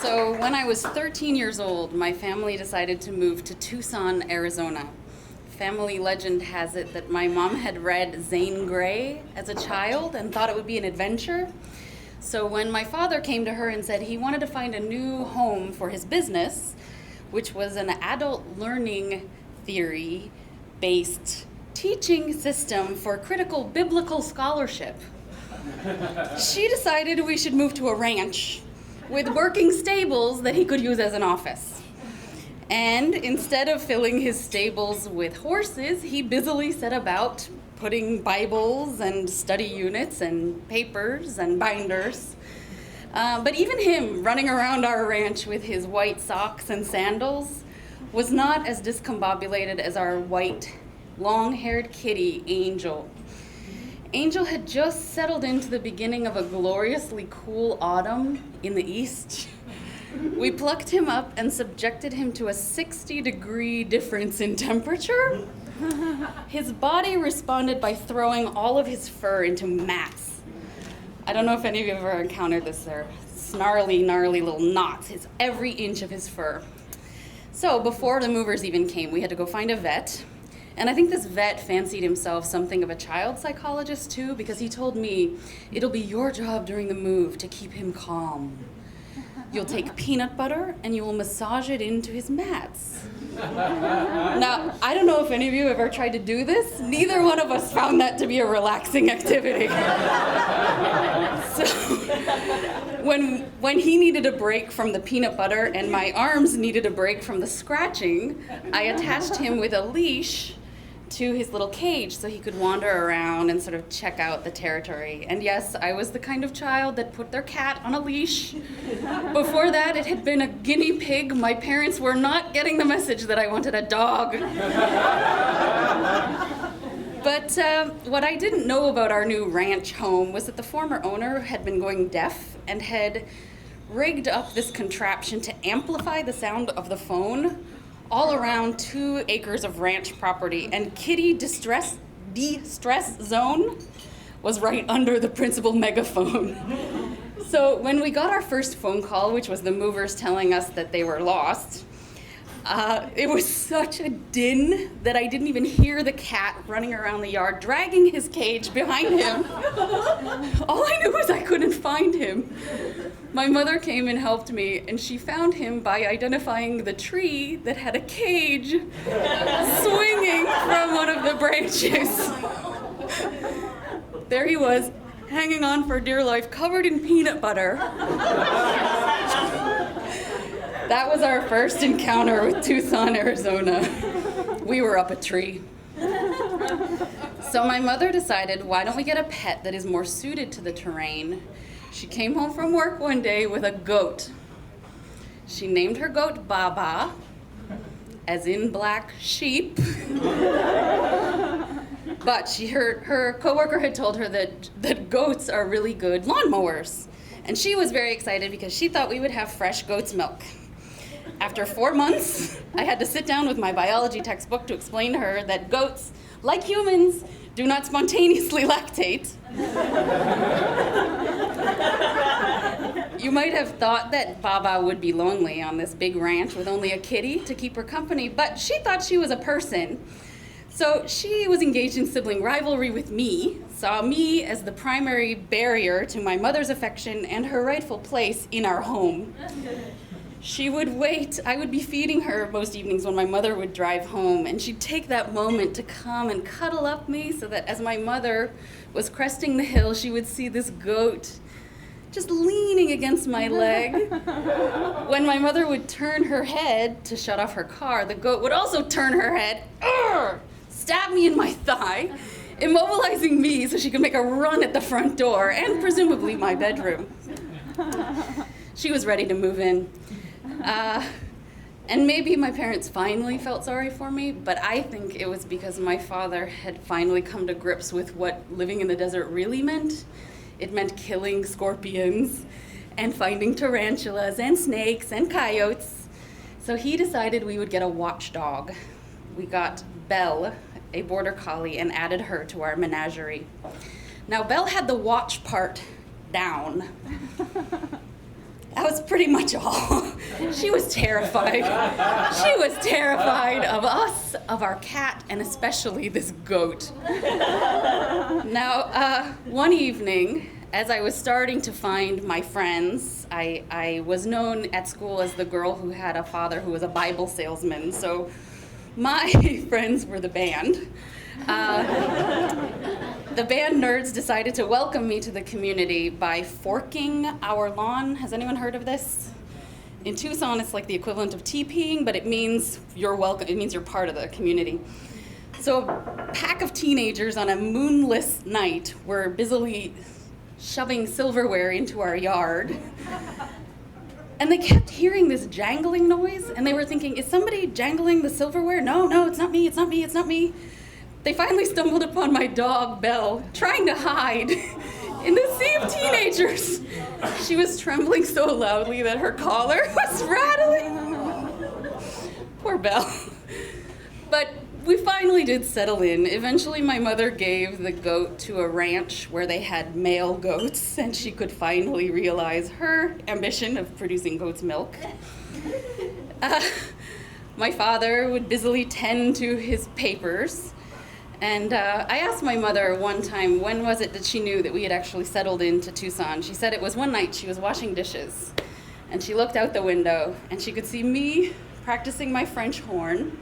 So when I was 13 years old, my family decided to move to Tucson, Arizona. Family legend has it that my mom had read Zane Grey as a child and thought it would be an adventure. So when my father came to her and said he wanted to find a new home for his business, which was an adult learning theory-based teaching system for critical biblical scholarship, she decided we should move to a ranch with working stables that he could use as an office. And instead of filling his stables with horses, he busily set about putting Bibles and study units and papers and binders. But even him running around our ranch with his white socks and sandals was not as discombobulated as our white, long-haired kitty, Angel. Angel had just settled into the beginning of a gloriously cool autumn in the east. We plucked him up and subjected him to a 60-degree difference in temperature. His body responded by throwing all of his fur into mats. I don't know if any of you have ever encountered this. They're snarly, gnarly little knots. It's every inch of his fur. So before the movers even came, we had to go find a vet. And I think this vet fancied himself something of a child psychologist too, because he told me, it'll be your job during the move to keep him calm. You'll take peanut butter and you will massage it into his mats. Now, I don't know if any of you have ever tried to do this. Neither one of us found that to be a relaxing activity. So when he needed a break from the peanut butter and my arms needed a break from the scratching, I attached him with a leash to his little cage so he could wander around and sort of check out the territory. And yes, I was the kind of child that put their cat on a leash. Before that, it had been a guinea pig. My parents were not getting the message that I wanted a dog. But what I didn't know about our new ranch home was that the former owner had been going deaf and had rigged up this contraption to amplify the sound of the phone all around 2 acres of ranch property, and Kitty de-stress zone was right under the principal megaphone. So when we got our first phone call, which was the movers telling us that they were lost, it was such a din that I didn't even hear the cat running around the yard, dragging his cage behind him. All I knew was I couldn't find him. My mother came and helped me, and she found him by identifying the tree that had a cage swinging from one of the branches. There he was, hanging on for dear life, covered in peanut butter. That was our first encounter with Tucson, Arizona. We were up a tree. So my mother decided, why don't we get a pet that is more suited to the terrain? She came home from work one day with a goat. She named her goat Baba, as in black sheep. But her coworker had told her that goats are really good lawnmowers. And she was very excited because she thought we would have fresh goat's milk. After 4 months, I had to sit down with my biology textbook to explain to her that goats, like humans, do not spontaneously lactate. You might have thought that Baba would be lonely on this big ranch with only a kitty to keep her company, but she thought she was a person. So she was engaged in sibling rivalry with me, saw me as the primary barrier to my mother's affection and her rightful place in our home. She would wait. I would be feeding her most evenings when my mother would drive home, and she'd take that moment to come and cuddle up me so that as my mother was cresting the hill, she would see this goat just leaning against my leg. When my mother would turn her head to shut off her car, the goat would also turn her head, stab me in my thigh, immobilizing me so she could make a run at the front door and presumably my bedroom. She was ready to move in. And maybe my parents finally felt sorry for me, but I think it was because my father had finally come to grips with what living in the desert really meant. It meant killing scorpions and finding tarantulas and snakes and coyotes. So he decided we would get a watchdog. We got Belle, a border collie, and added her to our menagerie. Now, Belle had the watch part down. That was pretty much all. She was terrified. She was terrified of us, of our cat, and especially this goat. Now, one evening, as I was starting to find my friends, I was known at school as the girl who had a father who was a Bible salesman, so my friends were the band. The band nerds decided to welcome me to the community by forking our lawn. Has anyone heard of this? In Tucson, it's like the equivalent of TPing, but it means you're welcome. It means you're part of the community. So a pack of teenagers on a moonless night were busily shoving silverware into our yard. And they kept hearing this jangling noise, and they were thinking, is somebody jangling the silverware? No, it's not me, it's not me, it's not me. They finally stumbled upon my dog, Belle, trying to hide in the sea of teenagers. She was trembling so loudly that her collar was rattling. Poor Belle. But we finally did settle in. Eventually, my mother gave the goat to a ranch where they had male goats, and she could finally realize her ambition of producing goat's milk. My father would busily tend to his papers. And I asked my mother one time, when was it that she knew that we had actually settled into Tucson? She said it was one night she was washing dishes, and she looked out the window, and she could see me practicing my French horn.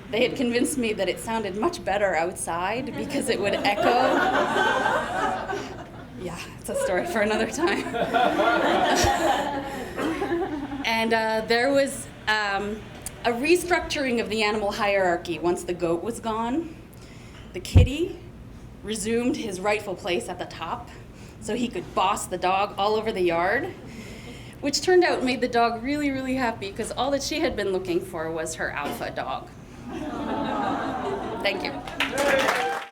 They had convinced me that it sounded much better outside because it would echo. Yeah, it's a story for another time. And there was a restructuring of the animal hierarchy once the goat was gone. The kitty resumed his rightful place at the top so he could boss the dog all over the yard, which turned out made the dog really, really happy because all that she had been looking for was her alpha dog. Thank you.